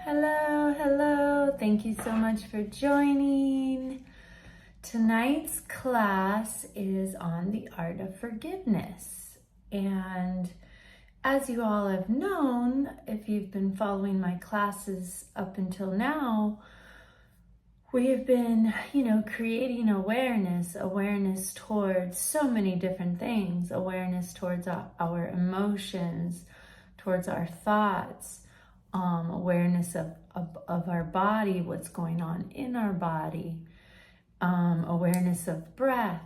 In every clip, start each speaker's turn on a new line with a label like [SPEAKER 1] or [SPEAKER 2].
[SPEAKER 1] Hello, hello. Thank you so much for joining. Tonight's class is on the art of forgiveness. And as you all have known, if you've been following my classes up until now, we have been, creating awareness towards so many different things, awareness towards our emotions, towards our thoughts, awareness of our body, what's going on in our body, awareness of breath.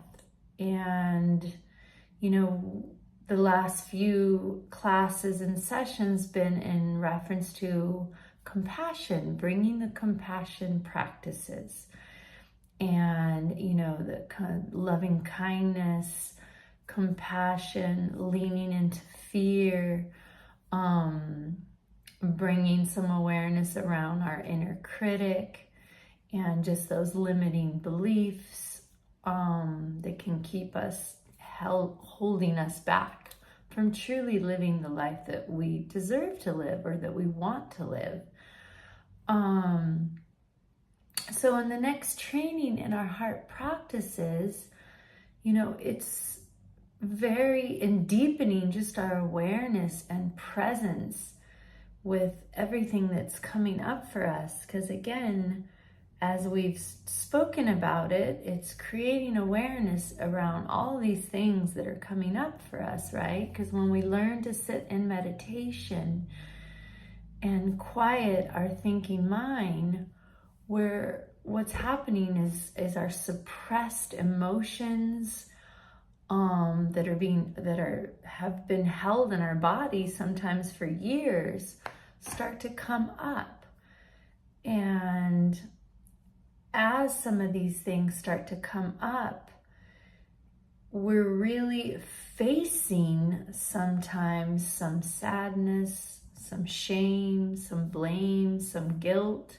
[SPEAKER 1] And, the last few classes and sessions been in reference to compassion, bringing the compassion practices. And, the kind of loving kindness, compassion, leaning into fear, bringing some awareness around our inner critic and just those limiting beliefs that can keep us holding us back from truly living the life that we deserve to live or that we want to live. So in the next training in our heart practices, it's very in deepening just our awareness and presence with everything that's coming up for us. Because again, as we've spoken about it, it's creating awareness around all these things that are coming up for us, right? Because when we learn to sit in meditation and quiet our thinking mind, what's happening is our suppressed emotions that have been held in our body sometimes for years start to come up. And as some of these things start to come up, we're really facing sometimes some sadness, some shame, some blame, some guilt.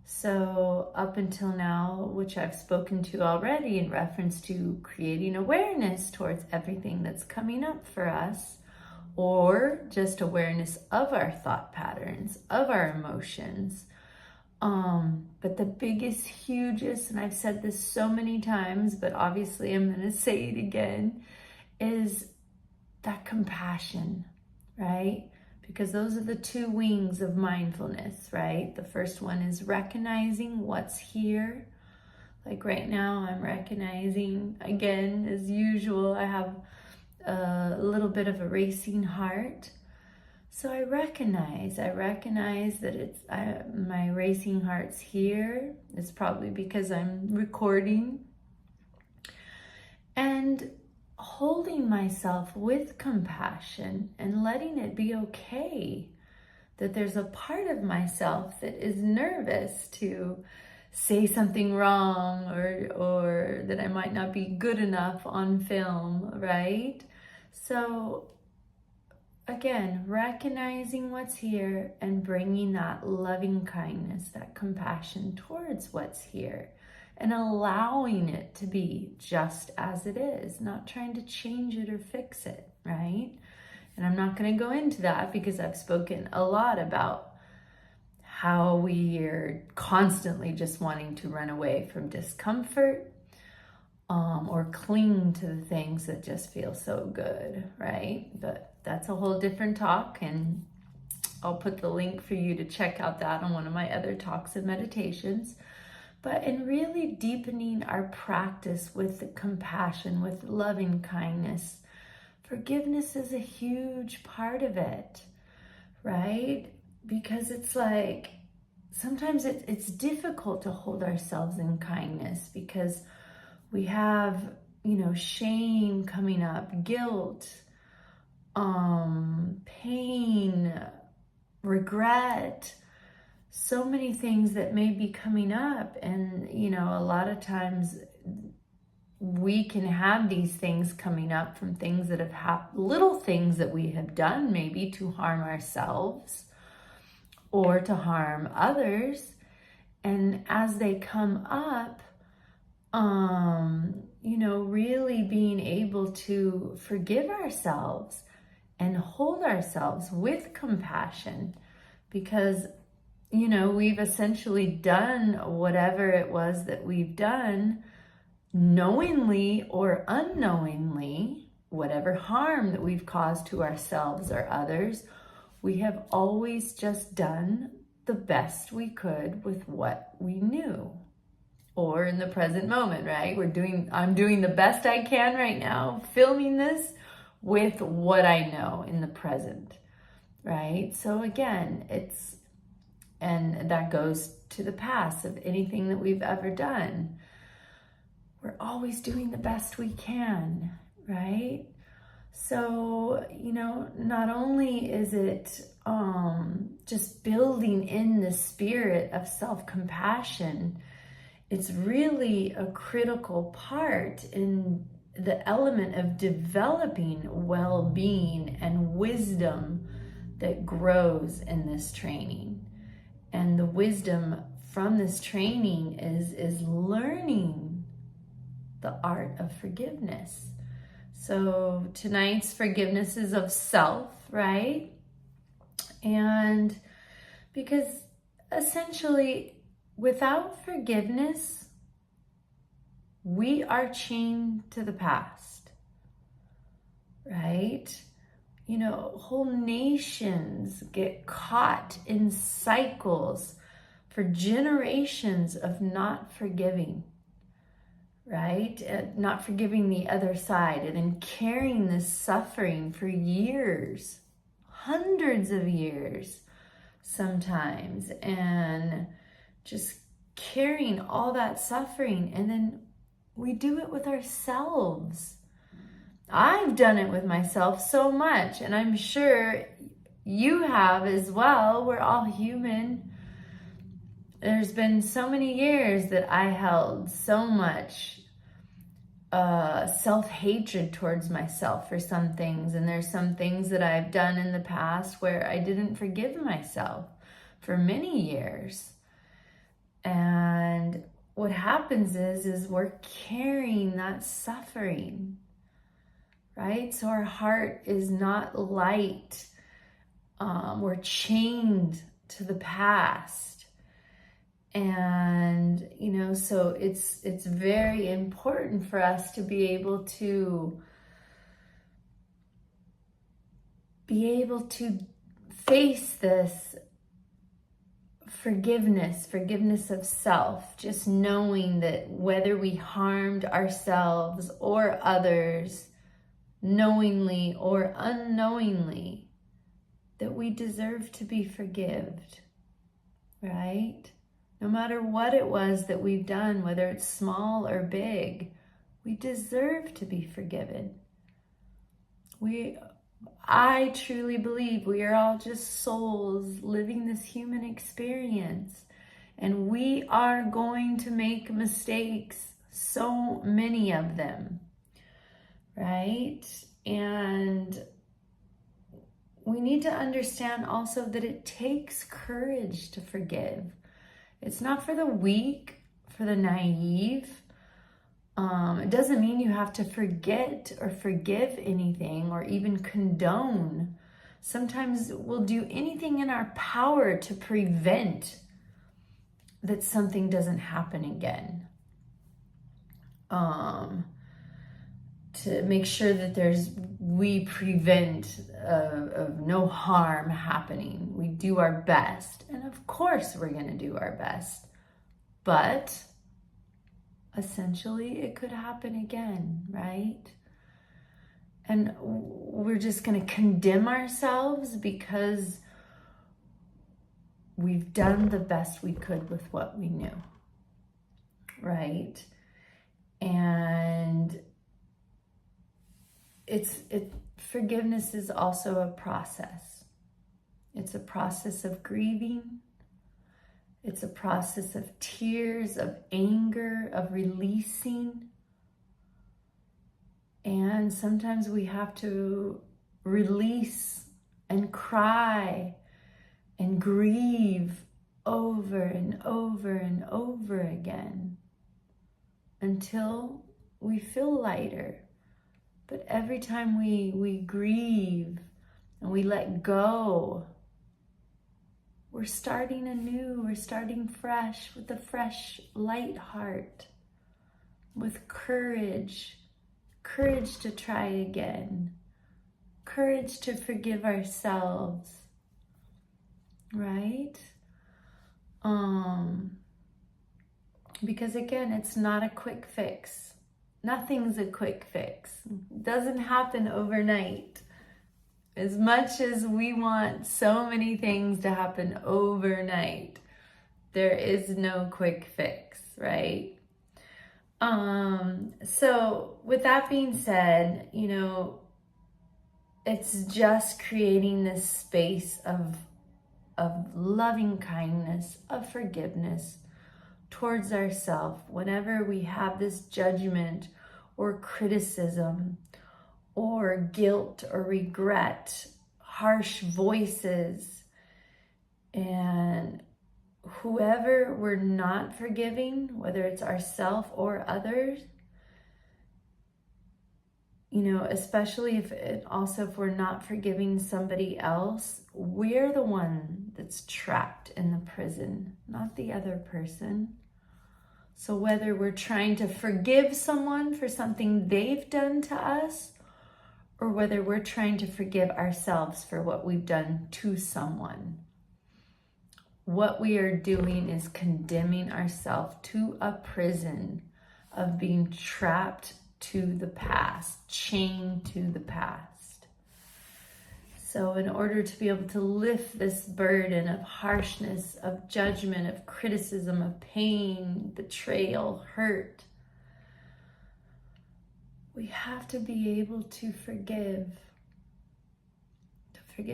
[SPEAKER 1] So up until now, which I've spoken to already in reference to creating awareness towards everything that's coming up for us, or just awareness of our thought patterns, of our emotions. But the biggest, hugest, and I've said this so many times, but obviously I'm going to say it again, is that compassion, right? Because those are the two wings of mindfulness, right? The first one is recognizing what's here. Like right now, I'm recognizing, again, as usual, I have a little bit of a racing heart. So I recognize that my racing heart's here. It's probably because I'm recording. And holding myself with compassion and letting it be okay that there's a part of myself that is nervous to say something wrong or that I might not be good enough on film, right? So again, recognizing what's here and bringing that loving kindness, that compassion towards what's here. And allowing it to be just as it is, not trying to change it or fix it, right? And I'm not going to go into that because I've spoken a lot about how we are constantly just wanting to run away from discomfort or cling to the things that just feel so good, right? But that's a whole different talk, and I'll put the link for you to check out that on one of my other talks and meditations. But in really deepening our practice with the compassion, with loving kindness, forgiveness is a huge part of it, right? Because it's like, sometimes it's difficult to hold ourselves in kindness because we have, shame coming up, guilt, pain, regret, so many things that may be coming up. And, a lot of times we can have these things coming up from things that have happened, little things that we have done maybe to harm ourselves or to harm others. And as they come up, really being able to forgive ourselves and hold ourselves with compassion, because we've essentially done whatever it was that we've done, knowingly or unknowingly, whatever harm that we've caused to ourselves or others, we have always just done the best we could with what we knew. Or in the present moment, right? I'm doing the best I can right now, filming this with what I know in the present, right? So again, and that goes to the past of anything that we've ever done. We're always doing the best we can, right? So, not only is it just building in the spirit of self-compassion, it's really a critical part in the element of developing well-being and wisdom that grows in this training. And the wisdom from this training is learning the art of forgiveness. So tonight's forgiveness is of self, right? And because essentially, without forgiveness, we are chained to the past, right? Whole nations get caught in cycles for generations of not forgiving, right? Not forgiving the other side, and then carrying this suffering for years, hundreds of years sometimes, and just carrying all that suffering. And then we do it with ourselves. I've done it with myself so much, and I'm sure you have as well. We're all human. There's been so many years that I held so much self-hatred towards myself for some things. And there's some things that I've done in the past where I didn't forgive myself for many years. And what happens is we're carrying that suffering, right? So our heart is not light. We're chained to the past. And, so it's very important for us to be able to face this forgiveness of self, just knowing that whether we harmed ourselves or others, knowingly or unknowingly, that we deserve to be forgiven, right? No matter what it was that we've done, whether it's small or big, we deserve to be forgiven. I truly believe we are all just souls living this human experience, and we are going to make mistakes, so many of them, right? And we need to understand also that it takes courage to forgive. It's not for the weak, for the naive. It doesn't mean you have to forget or forgive anything or even condone. Sometimes we'll do anything in our power to prevent that something doesn't happen again. To make sure that we prevent of no harm happening. We do our best. And of course we're going to do our best. But essentially it could happen again, right? And we're just going to condemn ourselves because we've done the best we could with what we knew, right? And forgiveness is also a process. It's a process of grieving. It's a process of tears, of anger, of releasing. And sometimes we have to release and cry and grieve over and over and over again until we feel lighter. But every time we grieve and we let go, we're starting anew, we're starting fresh with a fresh, light heart, with courage, courage to try again, courage to forgive ourselves, right? Because again, it's not a quick fix. Nothing's a quick fix. It doesn't happen overnight. As much as we want so many things to happen overnight, there is no quick fix, right? So with that being said, it's just creating this space of loving kindness, of forgiveness towards ourselves whenever we have this judgment or criticism or guilt or regret, harsh voices, and whoever we're not forgiving, whether it's ourselves or others, especially if we're not forgiving somebody else, we're the one that's trapped in the prison, not the other person. So whether we're trying to forgive someone for something they've done to us, or whether we're trying to forgive ourselves for what we've done to someone, what we are doing is condemning ourselves to a prison of being trapped to the past, chained to the past. So in order to be able to lift this burden of harshness, of judgment, of criticism, of pain, betrayal, hurt, we have to be able to forgive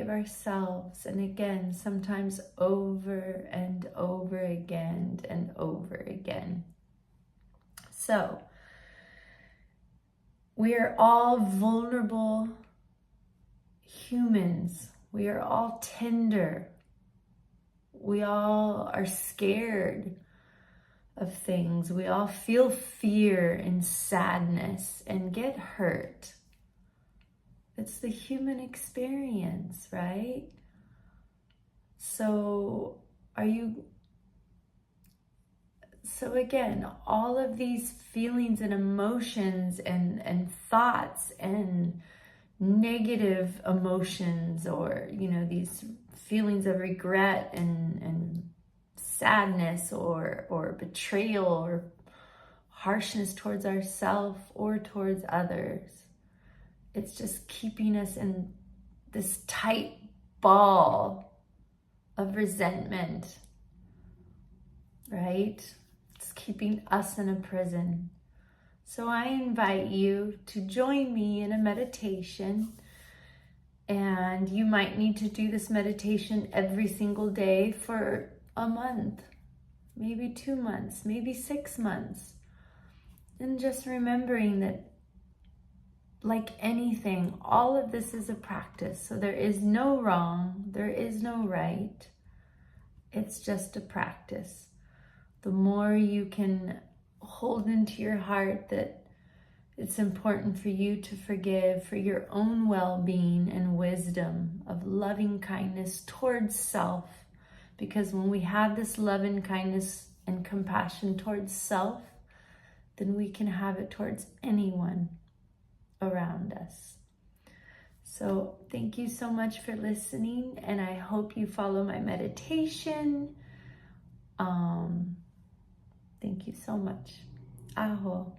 [SPEAKER 1] ourselves. And again, sometimes over and over again and over again. So we are all vulnerable humans. We are all tender. We all are scared of things. We all feel fear and sadness and get hurt. It's the human experience, right? So again, all of these feelings and emotions and thoughts and negative emotions, or, these feelings of regret and sadness or betrayal or harshness towards ourselves or towards others. It's just keeping us in this tight ball of resentment, right? It's keeping us in a prison. So I invite you to join me in a meditation, and you might need to do this meditation every single day for a month, maybe 2 months, maybe 6 months. And just remembering that, like anything, all of this is a practice. So there is no wrong, there is no right. It's just a practice. The more you can hold into your heart that it's important for you to forgive for your own well-being and wisdom of loving kindness towards self. Because when we have this love and kindness and compassion towards self, then we can have it towards anyone around us. So thank you so much for listening, and I hope you follow my meditation. Thank you so much. Aho.